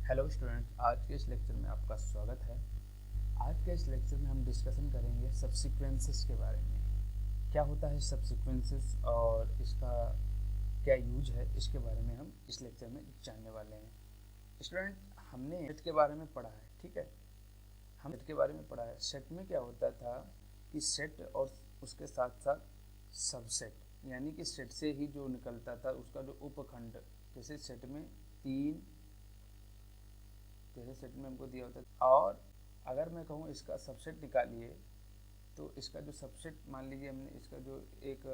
Hello student, आज के इस लेक्चर में आपका स्वागत है। आज के इस लेक्चर में हम डिस्कशन करेंगे सब्सीक्वेंसेस के बारे में। क्या होता है सब्सीक्वेंसेस और इसका क्या यूज है, इसके बारे में हम इस लेक्चर में जानने वाले हैं। स्टूडेंट, हमने सेट के बारे में पढ़ा है, ठीक है। हम सेट के बारे में पढ़ा है। सेट में क्या होता था कि सेट और उसके साथ साथ सबसेट, यानी कि सेट से ही जो निकलता था उसका जो उपखंड, जैसे सेट में तीन, जैसे सेट में हमको दिया होता है। और अगर मैं कहूँ इसका सबसेट निकालिए, तो इसका जो सबसेट, मान लीजिए हमने इसका जो एक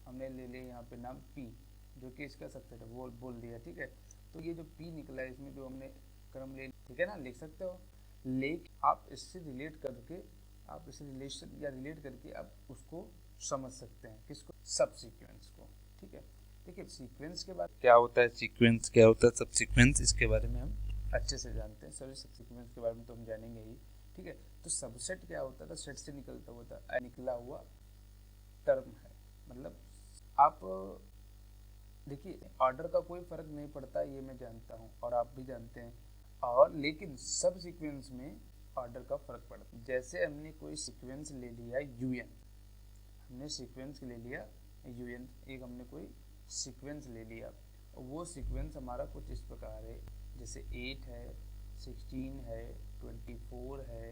हमने ले लिया यहाँ पे नाम P, जो कि इसका सबसेट है, वो बोल दिया, ठीक है। तो ये जो P निकला है, इसमें जो हमने क्रम ले, ठीक है ना, लिख सकते हो। लेकिन आप इससे रिलेट करके, आप इसे रिलेशन या रिलेट करके आप उसको समझ सकते हैं, किसको, सब सीक्वेंस को, ठीक है। देखिए सीक्वेंस के बाद क्या होता है, सीक्वेंस क्या होता है, सब सीक्वेंस, इसके बारे में हम अच्छे से जानते हैं। सभी सब सीक्वेंस के बारे में तो हम जानेंगे ही, ठीक है। तो सबसेट क्या होता था, सेट से निकलता हुआ था, निकला हुआ टर्म है। मतलब आप देखिए, ऑर्डर का कोई फर्क नहीं पड़ता, ये मैं जानता हूँ और आप भी जानते हैं। और लेकिन सब सीक्वेंस में ऑर्डर का फर्क पड़ता है। जैसे हमने कोई सीक्वेंस ले लिया UN, हमने सीक्वेंस ले लिया UN, एक हमने कोई सीक्वेंस ले लिया, वो सीक्वेंस हमारा कुछ इस प्रकार है, जैसे 8 है, 16 है, 24 है,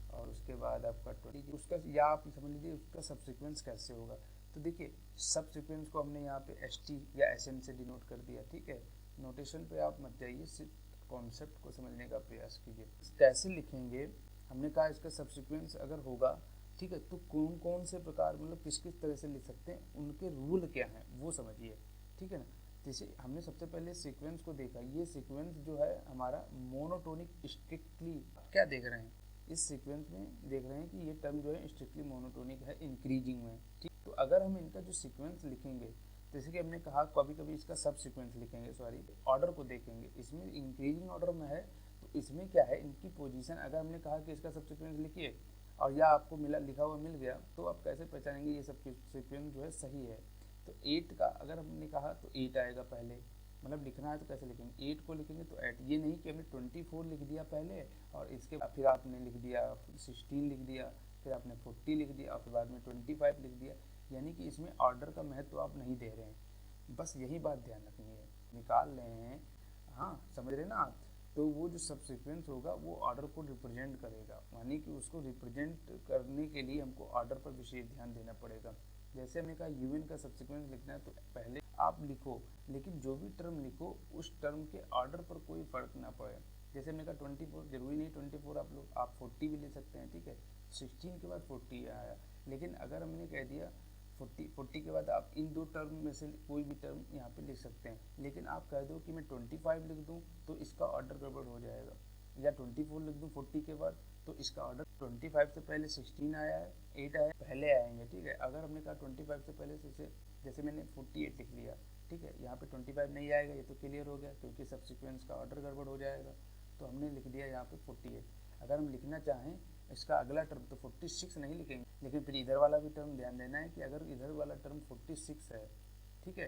और उसके बाद आपका 20, उसका, या आप समझ लीजिए उसका सब सीक्वेंस कैसे होगा। तो देखिए सब सीक्वेंस को हमने यहाँ पे ST या SM से डिनोट कर दिया, ठीक है। नोटेशन पे आप मत जाइए, सिर्फ कॉन्सेप्ट को समझने का प्रयास कीजिए। कैसे लिखेंगे, हमने कहा इसका सब सीक्वेंस अगर होगा, ठीक है, तो कौन कौन से प्रकार, मतलब किस किस तरह से लिख सकते हैं, उनके रूल क्या हैं वो समझिए, ठीक है ना। जैसे हमने सबसे पहले सीक्वेंस को देखा, ये सीक्वेंस जो है हमारा मोनोटोनिक स्ट्रिक्टली, क्या देख रहे हैं इस सीक्वेंस में, देख रहे हैं कि ये टर्म जो है स्ट्रिक्टली मोनोटोनिक है, इंक्रीजिंग में, ठीक। तो अगर हम इनका जो सीक्वेंस लिखेंगे, जैसे कि हमने कहा कभी कभी इसका सब सीक्वेंस लिखेंगे, सॉरी, ऑर्डर को देखेंगे, इसमें इंक्रीजिंग ऑर्डर में है, तो इसमें क्या है, इनकी पोजीशन, अगर हमने कहा कि इसका सब सीक्वेंस लिखिए और या आपको मिला, लिखा हुआ मिल गया, तो आप कैसे पहचानेंगे ये सब सीक्वेंस जो है सही है। तो 8 का अगर हमने कहा तो 8 आएगा पहले, मतलब लिखना है तो कैसे लिखेंगे, 8 को लिखेंगे तो 8, ये नहीं कि हमने 24 लिख दिया पहले और इसके बाद फिर आपने लिख दिया 16 लिख दिया, फिर आपने 40 लिख दिया और फिर बाद में 25 लिख दिया, यानी कि इसमें ऑर्डर का महत्व आप नहीं दे रहे हैं। बस यही बात ध्यान रखनी है, निकाल रहे हैं, हाँ समझ रहे ना आप। तो वो जो सब सीक्वेंस होगा वो ऑर्डर को रिप्रेजेंट करेगा, यानी कि उसको रिप्रेजेंट करने के लिए हमको ऑर्डर पर विशेष ध्यान देना पड़ेगा। जैसे हमने कहा UN का सब सीक्वेंस लिखना है, तो पहले आप लिखो, लेकिन जो भी टर्म लिखो उस टर्म के ऑर्डर पर कोई फर्क ना पड़े। जैसे हमने कहा 24, जरूरी नहीं 24 आप लो, आप 40 भी ले सकते हैं, ठीक है। 16 के बाद 40 आया, लेकिन अगर हमने कह दिया 40 के बाद आप इन दो टर्म में से कोई भी टर्म यहाँ पे लिख सकते हैं, लेकिन आप कह दो कि मैं 25 लिख दूँ तो इसका ऑर्डर गड़बड़ हो जाएगा, या 24 लिख दूँ 40 के बाद तो इसका ऑर्डर, 25 से पहले 16 आया है, 8 आया, पहले आएंगे, ठीक है। अगर हमने कहा 25 से पहले से, जैसे मैंने 48 लिख लिया, ठीक है, यहाँ पे 25 नहीं आएगा, ये तो क्लियर हो गया, क्योंकि सब सीक्वेंस का ऑर्डर गड़बड़ हो जाएगा, तो हमने लिख दिया यहाँ पे 48। अगर हम लिखना चाहें इसका अगला टर्म तो 46 नहीं लिखेंगे, लेकिन फिर इधर वाला भी टर्म ध्यान देना है कि अगर इधर वाला टर्म 46 है, ठीक है,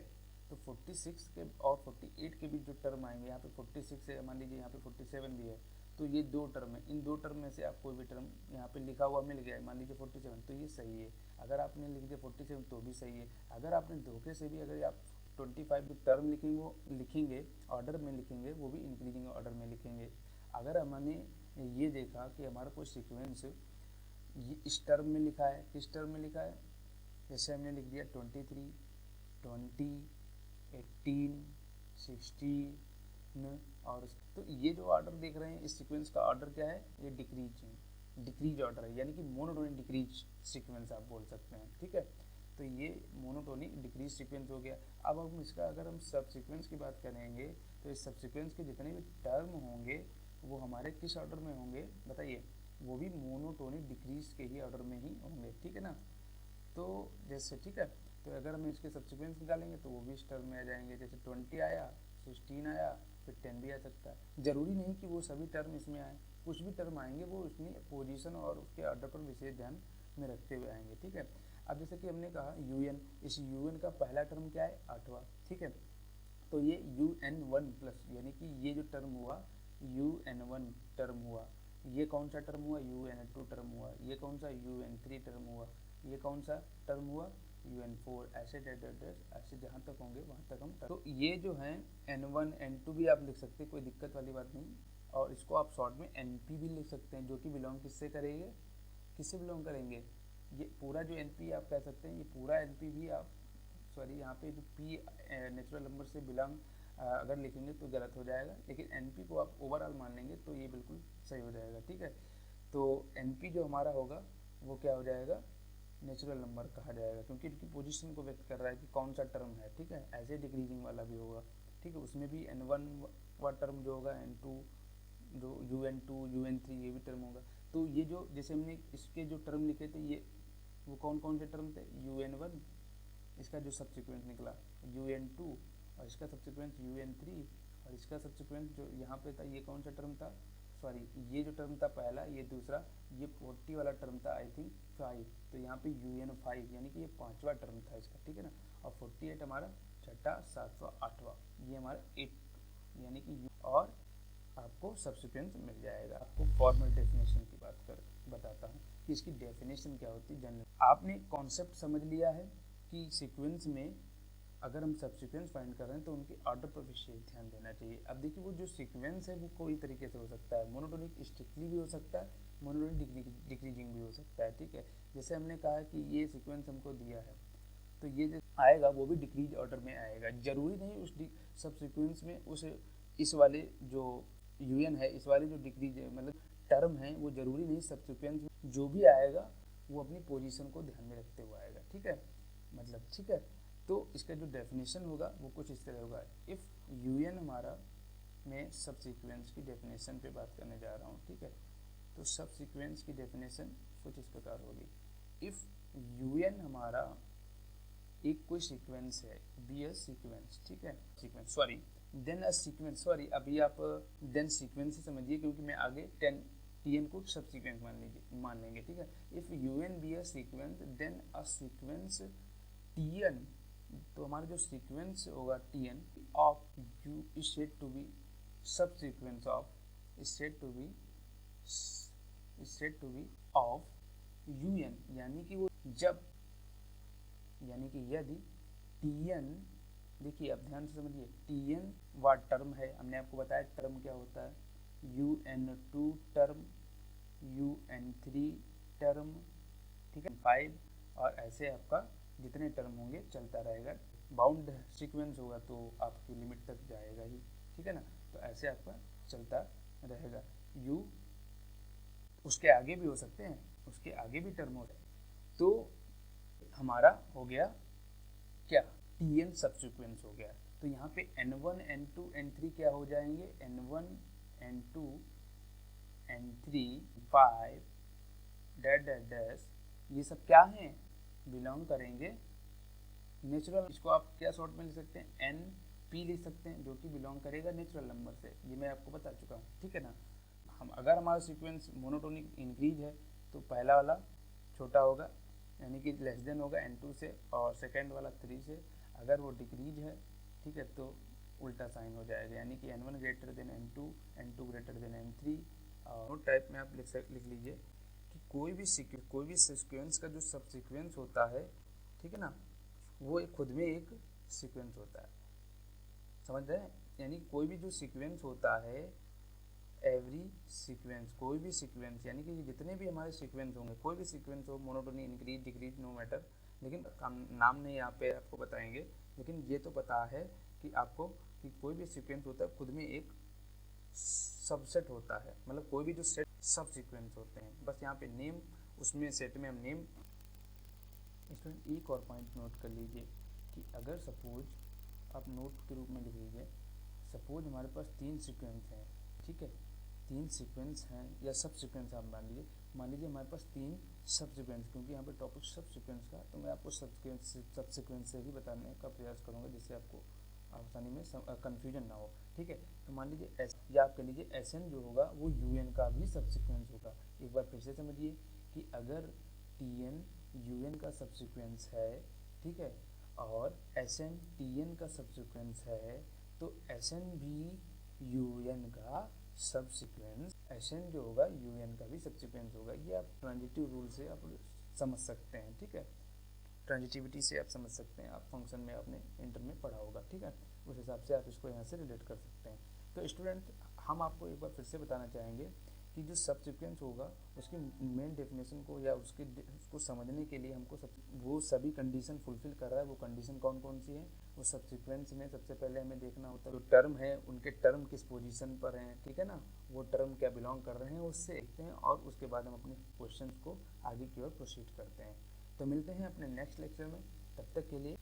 तो 46 के और 48 के बीच जो टर्म आएंगे, यहाँ पे 46 है, मान लीजिए यहाँ पे 47 भी है, तो ये दो टर्म है, इन दो टर्म में से आप कोई भी टर्म यहाँ पे लिखा हुआ मिल गया है, मान लीजिए 47, तो ये सही है। अगर आपने लिख दिया 47 तो भी सही है। अगर आपने धोखे से भी, अगर आप 25 जो टर्म लिखेंगे वो लिखेंगे ऑर्डर में लिखेंगे, वो भी इंक्रीजिंग ऑर्डर में लिखेंगे। अगर हमने ये देखा कि हमारा कोई सीक्वेंस ये इस टर्म में लिखा है, किस टर्म में लिखा है, जैसे हमने लिख दिया 23, 20, 18, 16, और तो ये जो ऑर्डर देख रहे हैं, इस सीक्वेंस का ऑर्डर क्या है, ये डिक्रीज ऑर्डर है, यानी कि मोनोटोनिक डिक्रीज सीक्वेंस आप बोल सकते हैं, ठीक है। तो ये मोनोटोनिक डिक्रीज सीक्वेंस हो गया। अब हम इसका, अगर हम सब सीक्वेंस की बात करेंगे, तो इस सब सीक्वेंस के जितने भी टर्म होंगे वो हमारे किस ऑर्डर में होंगे बताइए, वो भी मोनोटोनिक डिक्रीज के ही ऑर्डर में ही होंगे, ठीक है ना। तो जैसे, ठीक है, तो अगर हम इसके सब्सिक्वेंस निकालेंगे तो वो भी इस टर्म में आ जाएंगे, जैसे 20 आया, 16 आया, फिर 10 भी आ सकता है। जरूरी नहीं कि वो सभी टर्म इसमें आए, कुछ भी टर्म आएंगे वो उसमें पोजीशन और उसके ऑर्डर पर विशेष ध्यान में रखते हुए आएंगे, ठीक है। अब जैसे कि हमने कहा UN, इस UN का पहला टर्म क्या है, 8वां, ठीक है। तो ये UN1 प्लस, यानी कि ये जो टर्म हुआ UN1 टर्म हुआ, ये कौन सा टर्म हुआ, UN2 टर्म हुआ, ये कौन सा UN3 टर्म हुआ, ये कौन सा टर्म हुआ, UN4, ऐसे ऐसे जहाँ तक होंगे वहाँ तक हम तो ये जो है N1 N2 भी आप लिख सकते हैं, कोई दिक्कत वाली बात नहीं। और इसको आप शॉर्ट में NP भी लिख सकते हैं, जो कि बिलोंग किससे करेंगे, किससे बिलोंग करेंगे, ये पूरा जो NP आप कह सकते हैं, ये पूरा NP भी आप सॉरी यहाँ पे जो P नेचुरल नंबर से बिलोंग अगर लिखेंगे तो गलत हो जाएगा, लेकिन NP को आप ओवरऑल मान लेंगे तो ये बिल्कुल सही हो जाएगा, ठीक है। तो NP जो हमारा होगा वो क्या हो जाएगा, नेचुरल नंबर कहा जाएगा, क्योंकि इनकी पोजीशन को व्यक्त कर रहा है कि कौन सा टर्म है, ठीक है। ऐसे डिक्रीजिंग वाला भी होगा, ठीक है, उसमें भी N1 वा टर्म जो होगा, N2 जो UN2 UN3 ये भी टर्म होगा। तो ये जो जैसे हमने इसके जो टर्म लिखे थे, ये वो कौन कौन से टर्म थे, UN1, इसका जो सब्सिक्वेंस निकला UN2, और इसका सब्सिक्वेंस UN3, और इसका सब्सिक्वेंस जो यहाँ पे था ये कौन सा टर्म था, सॉरी ये जो टर्म था पहला, ये दूसरा, ये 40 वाला टर्म था आई थिंक 5, तो यहाँ पे UN5 यानी कि ये 5वां टर्म था इसका, ठीक है ना। और 48 हमारा छठा, 7वां, 8वां, ये हमारा 8 यानी कि और आपको सब्सिक्वेंस मिल जाएगा। आपको फॉर्मल डेफिनेशन की बात कर बताता हूँ कि इसकी डेफिनेशन क्या होती है। जनरल आपने कॉन्सेप्ट समझ लिया है कि सीक्वेंस में अगर हम सब्सिक्वेंस फाइंड कर रहे हैं तो उनके ऑर्डर पर विशेष ध्यान देना चाहिए। अब देखिए वो जो सीक्वेंस है वो कोई तरीके से हो सकता है, मोनोटोनिक स्ट्रिक्टली भी हो सकता है, मोनोटोनिक डिक्रीजिंग भी हो सकता है, ठीक है। जैसे हमने कहा कि ये सीक्वेंस हमको दिया है तो ये जो आएगा वो भी डिक्रीज ऑर्डर में आएगा, जरूरी नहीं उस सब सीक्वेंस में उस इस वाले जो UN है, इस वाले जो डिक्रीज मतलब टर्म है, वो जरूरी नहीं सब सीक्वेंस में जो भी आएगा वो अपनी पोजीशन को ध्यान में रखते हुए आएगा, ठीक है, मतलब ठीक है। तो इसका जो डेफिनेशन होगा वो कुछ इस तरह होगा। इफ़ UN हमारा मैं सब सीक्वेंस की डेफिनेशन पे बात करने जा रहा हूँ, ठीक है। तो सब सीक्वेंस की डेफिनेशन कुछ इस प्रकार होगी। इफ़ UN हमारा एक कोई सीक्वेंस है, बी अ सीक्वेंस, ठीक है, sequence sorry then a sequence, sorry अभी आप देन सीक्वेंस ही समझिए क्योंकि मैं आगे TN को सब सीक्वेंस मान लेंगे, ठीक है। If UN be a sequence then a sequence TN, तो हमारा जो सीक्वेंस होगा TN of U is said to be subsequence of is said to be of UN, यानी कि वो जब यानी कि यदि TN, देखिए अब ध्यान से समझिए, TN व टर्म है, हमने आपको बताया टर्म क्या होता है, UN2 टर्म, UN3 टर्म, ठीक है, 5, और ऐसे आपका जितने टर्म होंगे चलता रहेगा। बाउंड सीक्वेंस होगा तो आपकी लिमिट तक जाएगा ही, ठीक है ना। तो ऐसे आपका चलता रहेगा। U उसके आगे भी हो सकते हैं, उसके आगे भी टर्म होते हैं। तो हमारा हो गया क्या, TN सब्सिक्वेंस हो गया। तो यहाँ पे N1 N2 N3 क्या हो जाएंगे, N1 N2 N3 5 डैश, ये सब क्या हैं, बिलोंग करेंगे नेचुरल, इसको आप क्या शॉर्ट में लिख सकते हैं, NP लिख सकते हैं, जो कि बिलोंग करेगा नेचुरल नंबर से, ये मैं आपको बता चुका हूँ, ठीक है ना। हम अगर हमारा सीक्वेंस मोनोटोनिक इंक्रीज है तो पहला वाला छोटा होगा यानी कि लेस देन होगा N2 से, और सेकेंड वाला 3 से। अगर वो डिक्रीज है, ठीक है, तो उल्टा साइन हो जाएगा, यानी कि N1 greater than N2, N2 greater than N3। और टाइप में आप लिख लीजिए कि कोई भी सीक्वेंस का जो सब सीक्वेंस होता है, ठीक है ना, वो एक खुद में एक सीक्वेंस होता है, समझ रहे हैं। यानी कोई भी जो सीक्वेंस होता है, एवरी सीक्वेंस, कोई भी सीक्वेंस, यानी कि जितने भी हमारे सीक्वेंस होंगे, कोई भी सीक्वेंस हो, monotony increase decrease no matter, लेकिन नाम नहीं यहाँ पे आपको बताएंगे, लेकिन ये तो पता है कि आपको कि कोई भी सीक्वेंस होता है खुद में एक सबसेट होता है, मतलब कोई भी जो सेट सब सीक्वेंस होते हैं, बस यहाँ पे नेम, उसमें सेट में हम नेम। स्टूडेंट एक और पॉइंट नोट कर लीजिए कि अगर सपोज आप नोट के रूप में लिख लीजिए, सपोज हमारे पास 3 सीक्वेंस हैं, ठीक है, 3 सीक्वेंस हैं या सब सीक्वेंस आप मान लीजिए हमारे पास 3 सब सीक्वेंस, क्योंकि यहाँ पे टॉपिक सब सीक्वेंस का, तो मैं आपको सब सीक्वेंस से ही बताने का प्रयास करूँगा जिससे आपको आसानी में कन्फ्यूजन ना हो, ठीक है। तो मान लीजिए या आप कह लीजिए SN जो होगा वो UN का भी सब सीक्वेंस होगा। एक बार फिर से समझिए कि अगर TN UN का सब सीक्वेंस है, ठीक है, और SN TN का सब सीक्वेंस है, तो SN भी UN का सब्सिक्वेंस, एशन जो होगा यूएन का भी सब्सिक्वेंस होगा। ये आप ट्रांजिटिव रूल से आप समझ सकते हैं, ठीक है, ट्रांजिटिविटी से आप समझ सकते हैं, आप फंक्शन में आपने इंटर में पढ़ा होगा, ठीक है, उस हिसाब से आप इसको यहाँ से रिलेट कर सकते हैं। तो स्टूडेंट, हम आपको एक बार फिर से बताना चाहेंगे कि जो सब्सिक्वेंस होगा उसकी मेन डेफिनेशन को या उसको समझने के लिए हमको वो सभी कंडीशन फुलफिल कर रहा है, वो कंडीशन कौन कौन सी है, वो सब्सिक्वेंस में सबसे पहले हमें देखना होता है जो टर्म है उनके टर्म किस पोजीशन पर हैं, ठीक है ना, वो टर्म क्या बिलोंग कर रहे हैं उससे देखते हैं, और उसके बाद हम अपने क्वेश्चन को आगे की ओर प्रोसीड करते हैं। तो मिलते हैं अपने नेक्स्ट लेक्चर में, तब तक के लिए